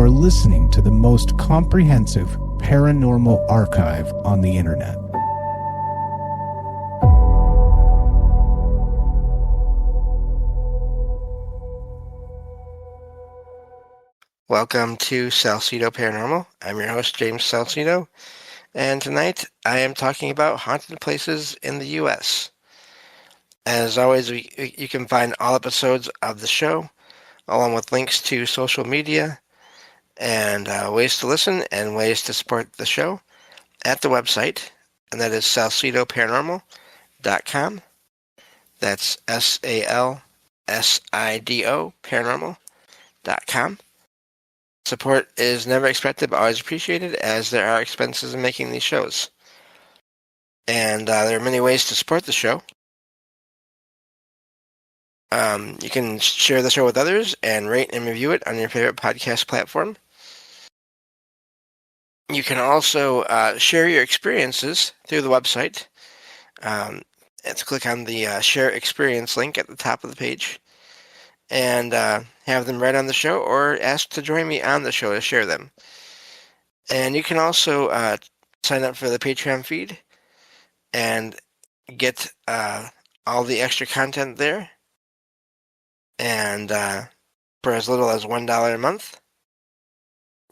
are listening to the most comprehensive paranormal archive on the internet. Welcome to Salsido Paranormal. I'm your host, James Salsido, and tonight I am talking about haunted places in the U.S. As always, you can find all episodes of the show, along with links to social media and ways to listen and ways to support the show at the website, and that is salsidoparanormal.com. That's SALSIDO paranormal.com. Support is never expected but always appreciated, as there are expenses in making these shows. And there are many ways to support the show. You can share the show with others and rate and review it on your favorite podcast platform. You can also share your experiences through the website. Let's click on the Share Experience link at the top of the page and have them read on the show, or ask to join me on the show to share them. And you can also sign up for the Patreon feed and get all the extra content there. And for as little as $1 a month.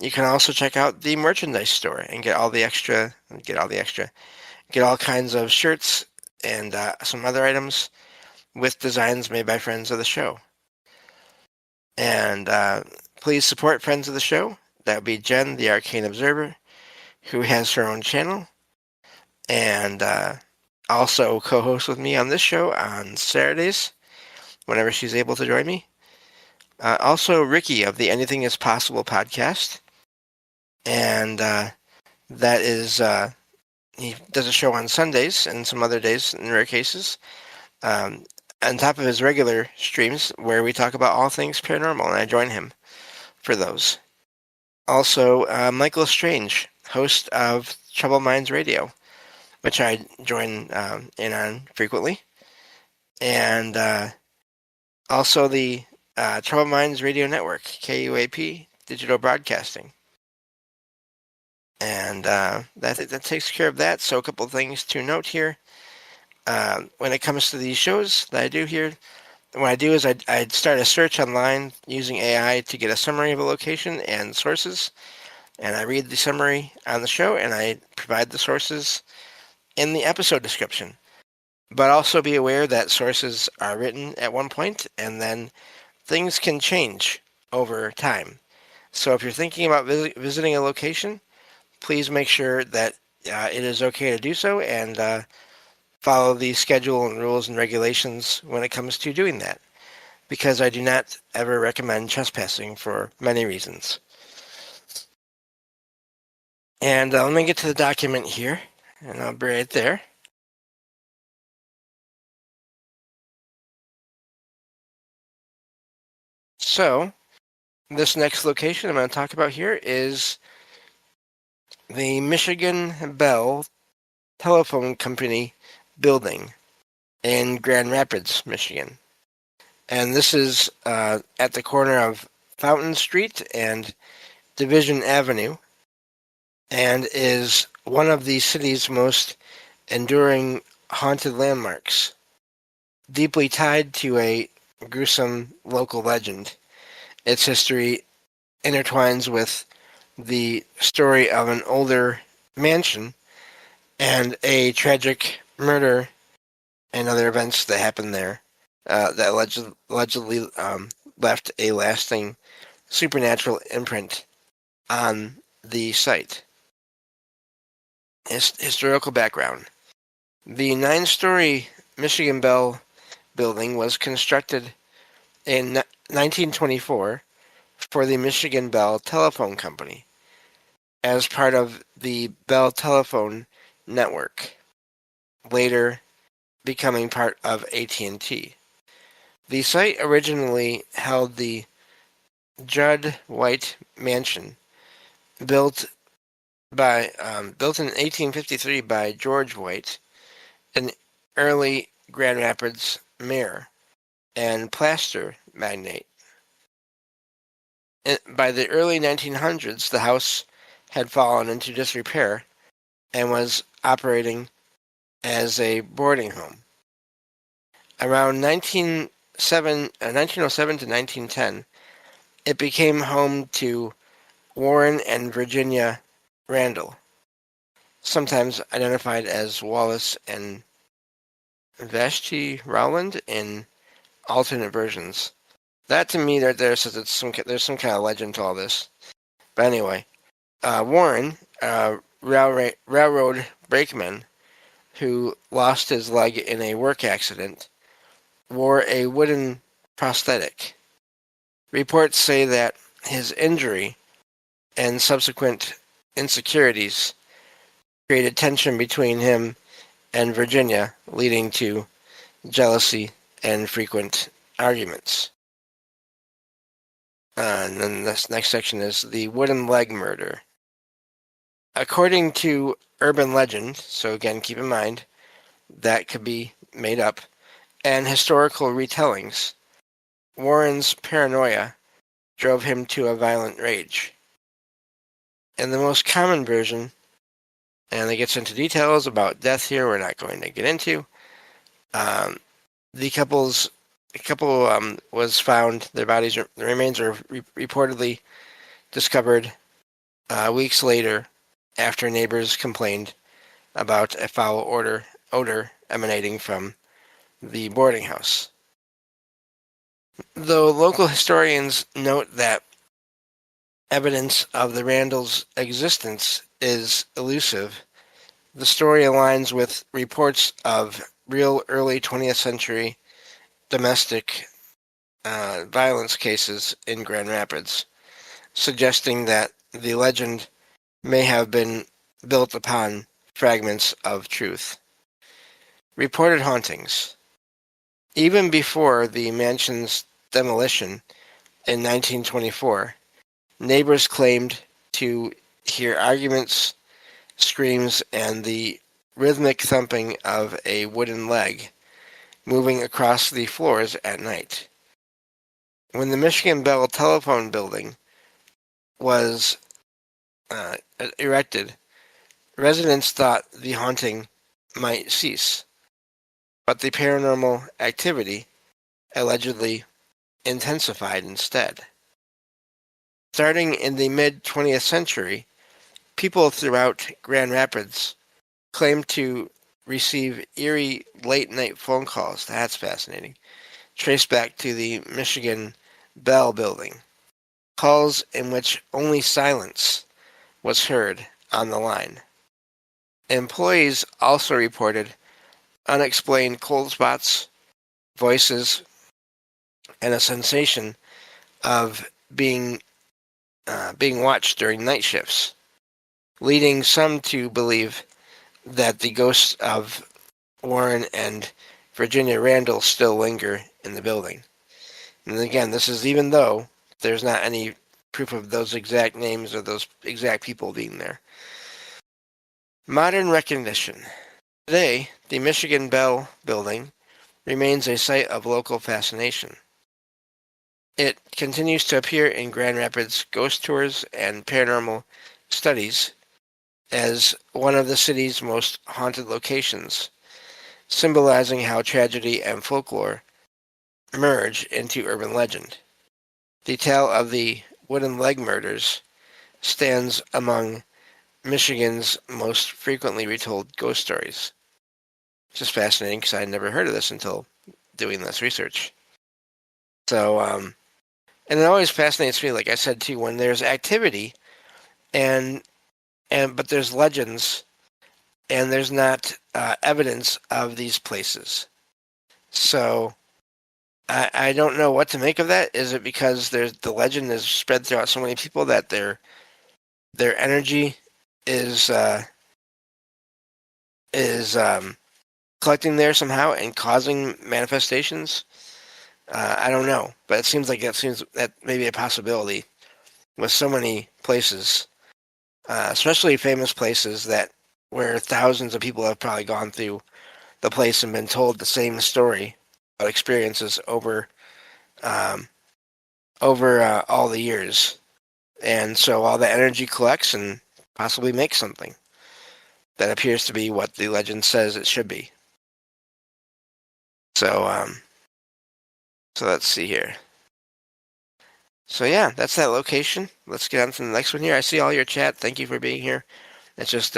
You can also check out the merchandise store and get all kinds of shirts and some other items with designs made by friends of the show. And please support friends of the show. That would be Jen, the Arcane Observer, who has her own channel, and also co-hosts with me on this show on Saturdays, whenever she's able to join me. Also, Ricky of the Anything Is Possible podcast, and that is he does a show on Sundays and some other days in rare cases, on top of his regular streams where we talk about all things paranormal, and I join him for those. Also, Michael Strange, host of Troubled Minds Radio, which I join in on frequently, and also the Troubled Minds Radio Network, KUAP Digital Broadcasting. And that takes care of that. So a couple of things to note here. When it comes to these shows that I do here, what I do is I'd start a search online using AI to get a summary of a location and sources, and I read the summary on the show, and I provide the sources in the episode description. But also be aware that sources are written at one point, and then things can change over time. So if you're thinking about visiting a location, please make sure that it is okay to do so, and follow the schedule and rules and regulations when it comes to doing that, because I do not ever recommend trespassing for many reasons. And let me get to the document here, and I'll be right there. So, this next location I'm going to talk about here is the Michigan Bell Telephone Company building in Grand Rapids, Michigan. And this is at the corner of Fountain Street and Division Avenue, and is one of the city's most enduring haunted landmarks, deeply tied to a gruesome local legend. Its history intertwines with the story of an older mansion and a tragic murder and other events that happened there that allegedly left a lasting supernatural imprint on the site. Historical background. The 9-story Michigan Bell building was constructed in 1924 for the Michigan Bell Telephone Company as part of the Bell Telephone Network, later becoming part of AT&T. The site originally held the Judd White Mansion, built in 1853 by George White, an early Grand Rapids mayor and plaster magnate. By the early 1900s, the house had fallen into disrepair and was operating as a boarding home. Around 1907 to 1910, it became home to Warren and Virginia Randall, sometimes identified as Wallace and Vashti Rowland in alternate versions. That to me, right there says there's some kind of legend to all this. But anyway, Warren, railroad brakeman who lost his leg in a work accident, wore a wooden prosthetic. Reports say that his injury and subsequent insecurities created tension between him and Virginia, leading to jealousy and frequent arguments. And then this next section is the wooden leg murder. According to urban legend, so again, keep in mind, that could be made up, and historical retellings, Warren's paranoia drove him to a violent rage. In the most common version, and it gets into details about death here we're not going to get into, the couple was found, their remains are reportedly discovered weeks later after neighbors complained about a foul odor emanating from the boarding house. Though local historians note that evidence of the Randalls' existence is elusive, the story aligns with reports of real early 20th century domestic violence cases in Grand Rapids, suggesting that the legend may have been built upon fragments of truth. Reported hauntings. Even before the mansion's demolition in 1924, neighbors claimed to hear arguments, screams, and the rhythmic thumping of a wooden leg moving across the floors at night. When the Michigan Bell telephone building was erected, residents thought the haunting might cease, but the paranormal activity allegedly intensified instead. Starting in the mid-20th century, people throughout Grand Rapids claimed to receive eerie late-night phone calls. That's fascinating. Traced back to the Michigan Bell building. Calls in which only silence was heard on the line. Employees also reported unexplained cold spots, voices, and a sensation of being watched during night shifts, leading some to believe that the ghosts of Warren and Virginia Randall still linger in the building. And again, this is even though there's not any proof of those exact names or those exact people being there. Modern recognition. Today, the Michigan Bell building remains a site of local fascination. It continues to appear in Grand Rapids ghost tours and paranormal studies as one of the city's most haunted locations, symbolizing how tragedy and folklore merge into urban legend. The tale of the wooden leg murders stands among Michigan's most frequently retold ghost stories. It's just fascinating because I had never heard of this until doing this research. So, and it always fascinates me, like I said too, when there's activity but there's legends and there's not evidence of these places. So I don't know what to make of that. Is it because the legend is spread throughout so many people that their energy is collecting there somehow and causing manifestations? I don't know, but it seems like that may be a possibility with so many places, especially famous places where thousands of people have probably gone through the place and been told the same story about experiences over over all the years. And so all the energy collects and possibly makes something that appears to be what the legend says it should be. So, so let's see here. So yeah, that's that location. Let's get on to the next one here. I see all your chat. Thank you for being here. It's just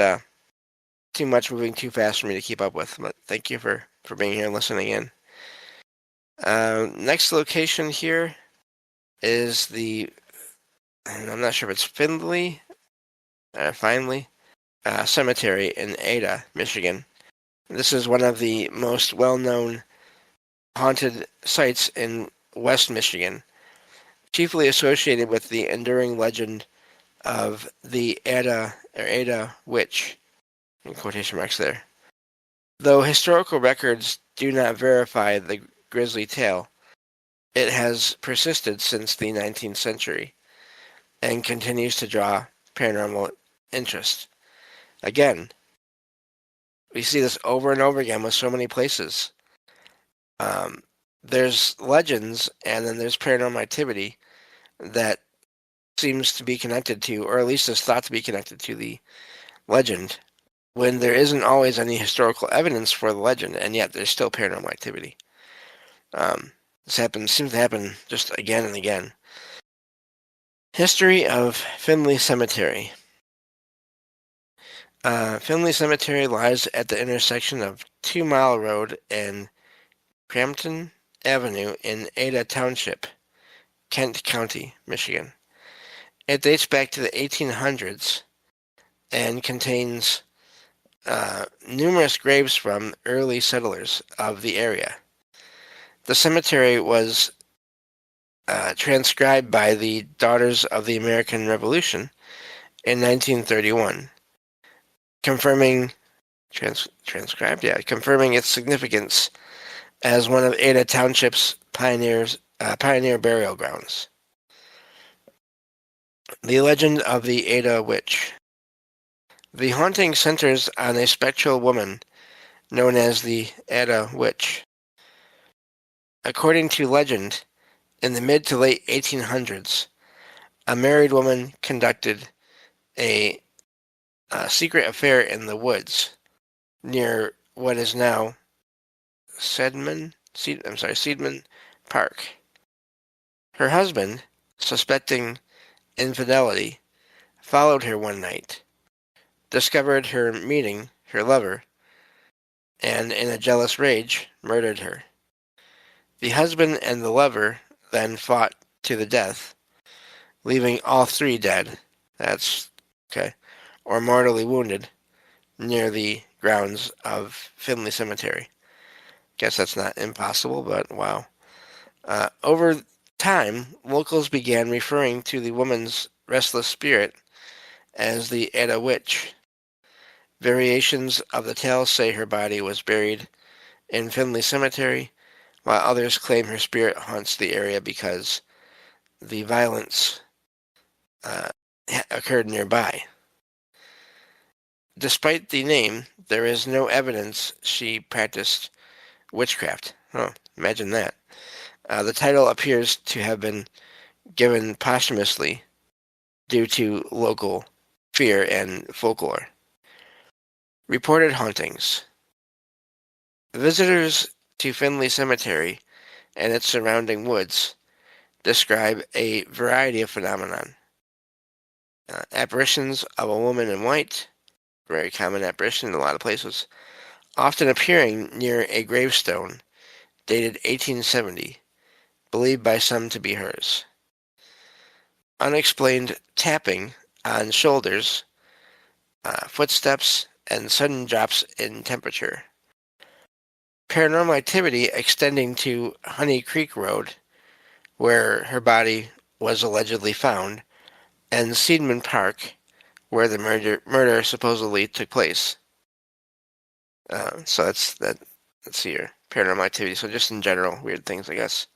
too much moving too fast for me to keep up with. But thank you for being here and listening in. Next location here is and I'm not sure if it's Finley Cemetery in Ada, Michigan. This is one of the most well-known haunted sites in West Michigan, chiefly associated with the enduring legend of the Ada Witch, in quotation marks there. Though historical records do not verify the grisly tale, it has persisted since the 19th century and continues to draw paranormal interest. Again, we see this over and over again with so many places. There's legends, and then there's paranormal activity that seems to be connected to, or at least is thought to be connected to, the legend, when there isn't always any historical evidence for the legend, and yet there's still paranormal activity. This seems to happen just again and again. History of Finley Cemetery. Finley Cemetery lies at the intersection of 2 Mile Road and Crampton Avenue in Ada Township, Kent County, Michigan. It dates back to the 1800s and contains numerous graves from early settlers of the area. The cemetery was transcribed by the Daughters of the American Revolution in 1931, confirming its significance as one of Ada Township's pioneer burial grounds. The legend of the Ada Witch. The haunting centers on a spectral woman known as the Ada Witch. According to legend, in the mid to late 1800s, a married woman conducted a secret affair in the woods near what is now Seidman Park. Her husband, suspecting infidelity, followed her one night, discovered her meeting her lover, and in a jealous rage, murdered her. The husband and the lover then fought to the death, leaving all three dead, or mortally wounded, near the grounds of Finley Cemetery. Guess that's not impossible, but wow. Over time, locals began referring to the woman's restless spirit as the Ada Witch. Variations of the tale say her body was buried in Finley Cemetery, while others claim her spirit haunts the area because the violence occurred nearby. Despite the name, there is no evidence she practiced witchcraft. Oh, imagine that. The title appears to have been given posthumously due to local fear and folklore. Reported hauntings. Visitors to Finley Cemetery and its surrounding woods describe a variety of phenomenon. Apparitions of a woman in white, very common apparition in a lot of places, often appearing near a gravestone dated 1870, believed by some to be hers. Unexplained tapping on shoulders, footsteps, and sudden drops in temperature. Paranormal activity extending to Honey Creek Road, where her body was allegedly found, and Seidman Park, where the murder supposedly took place. So that's that. Let's see here. Paranormal activity. So just in general, weird things, I guess.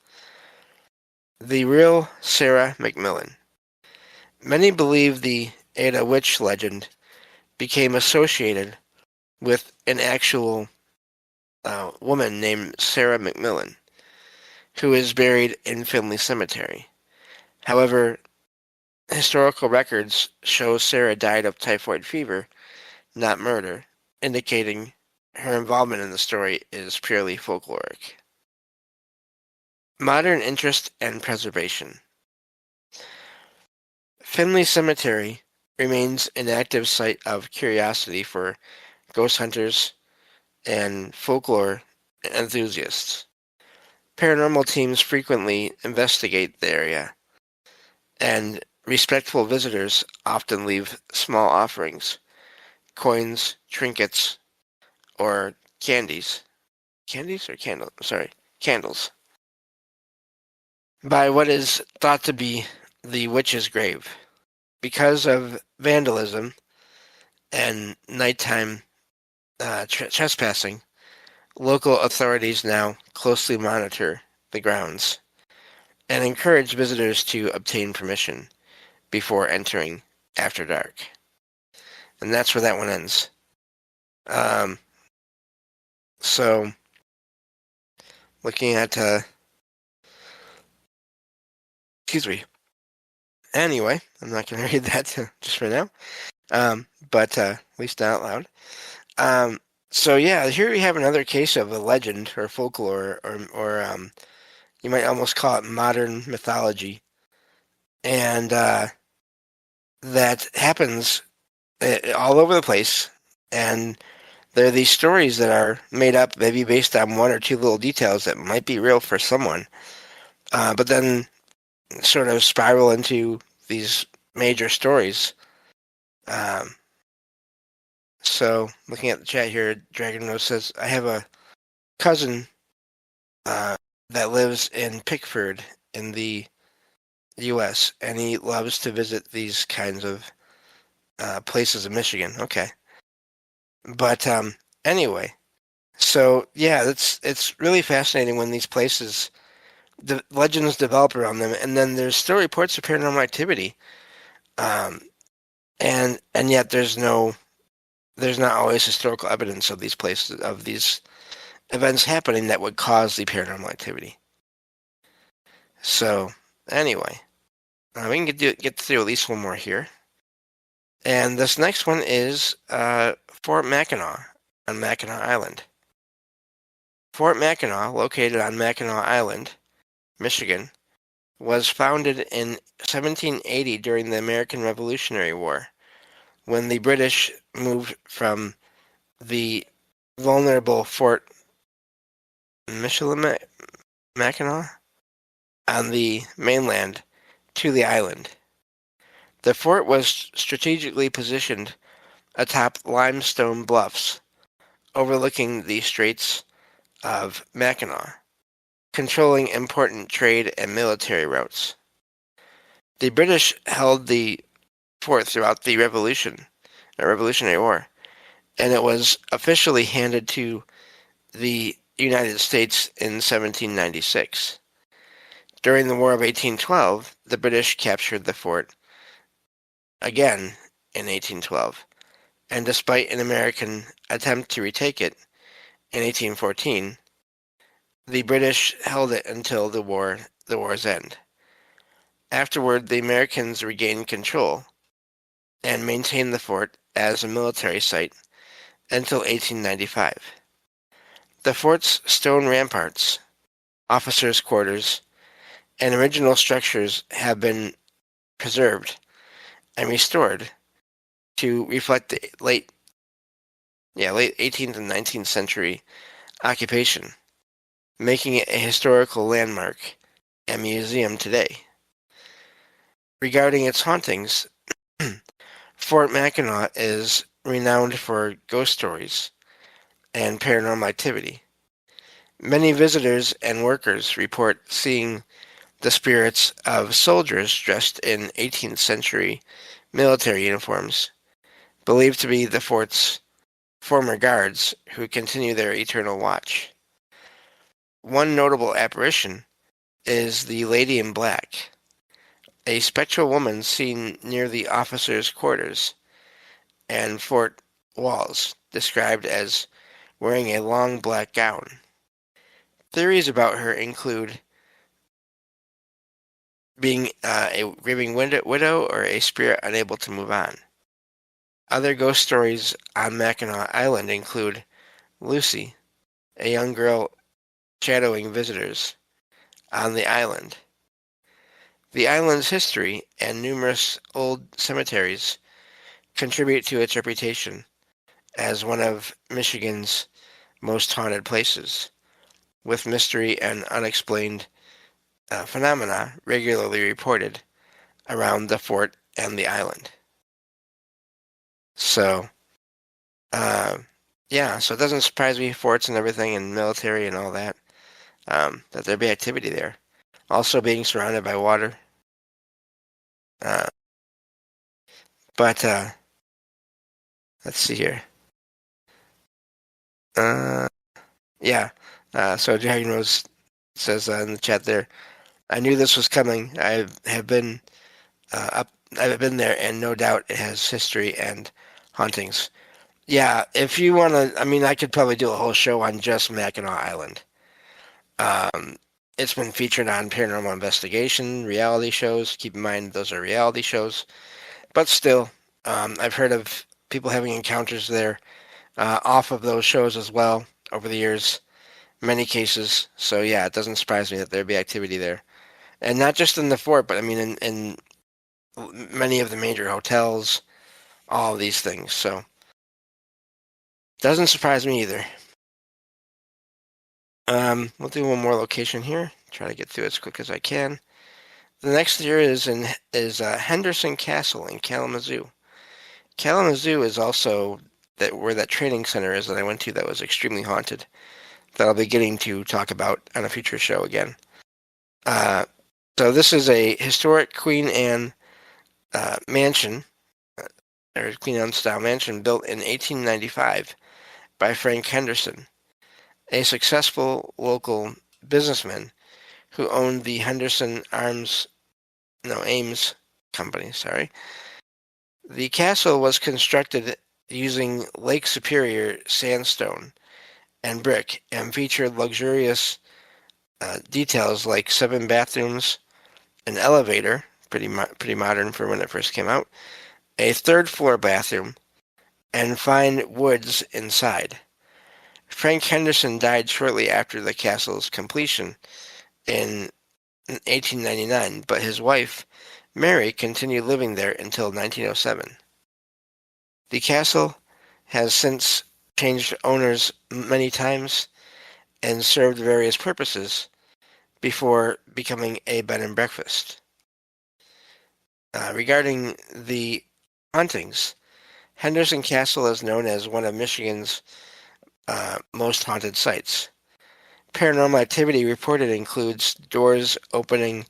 The real Sarah McMillan. Many believe the Ada Witch legend became associated with an actual woman named Sarah McMillan, who is buried in Finley Cemetery. However, historical records show Sarah died of typhoid fever, not murder, indicating her involvement in the story is purely folkloric. Modern interest and preservation. Finley Cemetery remains an active site of curiosity for ghost hunters and folklore enthusiasts. Paranormal teams frequently investigate the area, and respectful visitors often leave small offerings, coins, trinkets, or candies. Candies or candles? Sorry, candles. By what is thought to be the witch's grave. Because of vandalism and nighttime trespassing, local authorities now closely monitor the grounds and encourage visitors to obtain permission before entering after dark. And that's where that one ends. Um, so, looking at, excuse me. Anyway, I'm not going to read that just for now, but at least not out loud. So yeah, here we have another case of a legend or folklore, or you might almost call it modern mythology, and that happens all over the place. And there are these stories that are made up, maybe based on one or two little details that might be real for someone, but then sort of spiral into these major stories. So, looking at the chat here, Dragon Rose says, I have a cousin that lives in Pickford in the U.S., and he loves to visit these kinds of places in Michigan. Okay. But anyway, so yeah, it's really fascinating when these places, the legends develop around them, and then there's still reports of paranormal activity, um, and yet there's not always historical evidence of these places, of these events happening that would cause the paranormal activity. So anyway, we can get through at least one more here. And this next one is Fort Mackinac on Mackinac Island. Fort Mackinac, located on Mackinac Island, Michigan, was founded in 1780 during the American Revolutionary War, when the British moved from the vulnerable Fort Mackinac on the mainland to the island. The fort was strategically positioned atop limestone bluffs overlooking the Straits of Mackinac, controlling important trade and military routes. The British held the fort throughout the Revolutionary War, and it was officially handed to the United States in 1796. During the War of 1812, the British captured the fort again in 1812, and despite an American attempt to retake it in 1814, the British held it until the war's end. Afterward, the Americans regained control and maintained the fort as a military site until 1895. The fort's stone ramparts, officers' quarters, and original structures have been preserved and restored to reflect the late 18th and 19th century occupation, making it a historical landmark and museum today. Regarding its hauntings, Fort Mackinac is renowned for ghost stories and paranormal activity. Many visitors and workers report seeing the spirits of soldiers dressed in 18th century military uniforms, believed to be the fort's former guards who continue their eternal watch. One notable apparition is the Lady in Black, a spectral woman seen near the officers' quarters and fort walls, described as wearing a long black gown. Theories about her include being a grieving widow or a spirit unable to move on. Other ghost stories on Mackinac Island include Lucy, a young girl shadowing visitors on the island. The island's history and numerous old cemeteries contribute to its reputation as one of Michigan's most haunted places, with mystery and unexplained phenomena regularly reported around the fort and the island. So, yeah, so it doesn't surprise me, forts and everything, and military and all that, that there'd be activity there. Also being surrounded by water. But let's see here. Yeah. So Dragon Rose says in the chat there, I knew this was coming. I have been I've been there, and no doubt it has history and hauntings. Yeah, if you want to, I mean, I could probably do a whole show on just Mackinac Island. It's been featured on Paranormal Investigation, reality shows. Keep in mind, those are reality shows. But still, I've heard of people having encounters there off of those shows as well over the years, many cases. So yeah, it doesn't surprise me that there'd be activity there. And not just in the fort, but I mean in many of the major hotels, all of these things. So doesn't surprise me either. We'll do one more location here. Try to get through as quick as I can. The next here is Henderson Castle in Kalamazoo. Kalamazoo is also where that training center is that I went to that was extremely haunted. That I'll be getting to talk about on a future show again. So this is a historic Queen Anne mansion, or Queen Anne style mansion, built in 1895 by Frank Henderson, a successful local businessman who owned the Henderson Ames Company. The castle was constructed using Lake Superior sandstone and brick, and featured luxurious details like 7 bathrooms, an elevator, pretty modern for when it first came out, a 3rd floor bathroom, and fine woods inside. Frank Henderson died shortly after the castle's completion in 1899, but his wife, Mary, continued living there until 1907. The castle has since changed owners many times and served various purposes before becoming a bed and breakfast. Regarding the hauntings, Henderson Castle is known as one of Michigan's most haunted sites. Paranormal activity reported includes doors opening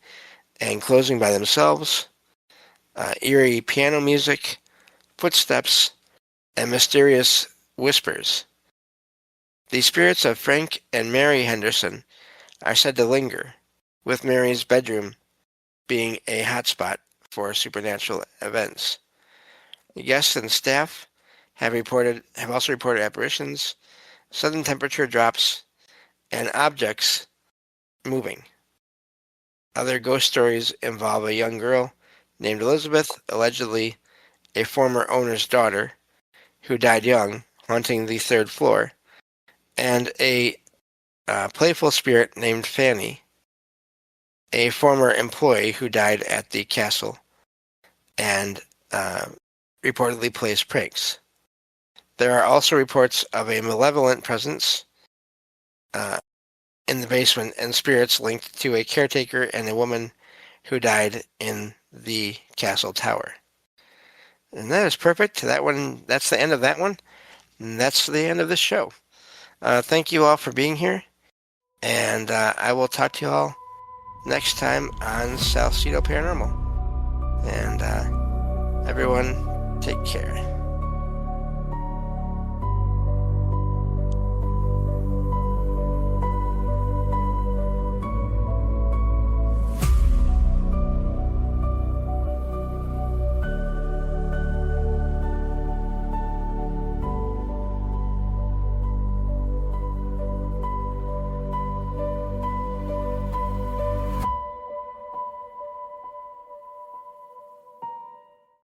and closing by themselves, eerie piano music, footsteps, and mysterious whispers. The spirits of Frank and Mary Henderson are said to linger, with Mary's bedroom being a hotspot for supernatural events. The guests and staff have also reported apparitions, sudden temperature drops, and objects moving. Other ghost stories involve a young girl named Elizabeth, allegedly a former owner's daughter, who died young, haunting the 3rd floor, and a playful spirit named Fanny, a former employee who died at the castle and reportedly plays pranks. There are also reports of a malevolent presence in the basement and spirits linked to a caretaker and a woman who died in the castle tower. And that is perfect. That's the end of that one. And that's the end of this show. Thank you all for being here. And I will talk to you all next time on Salsido Paranormal. And everyone, take care.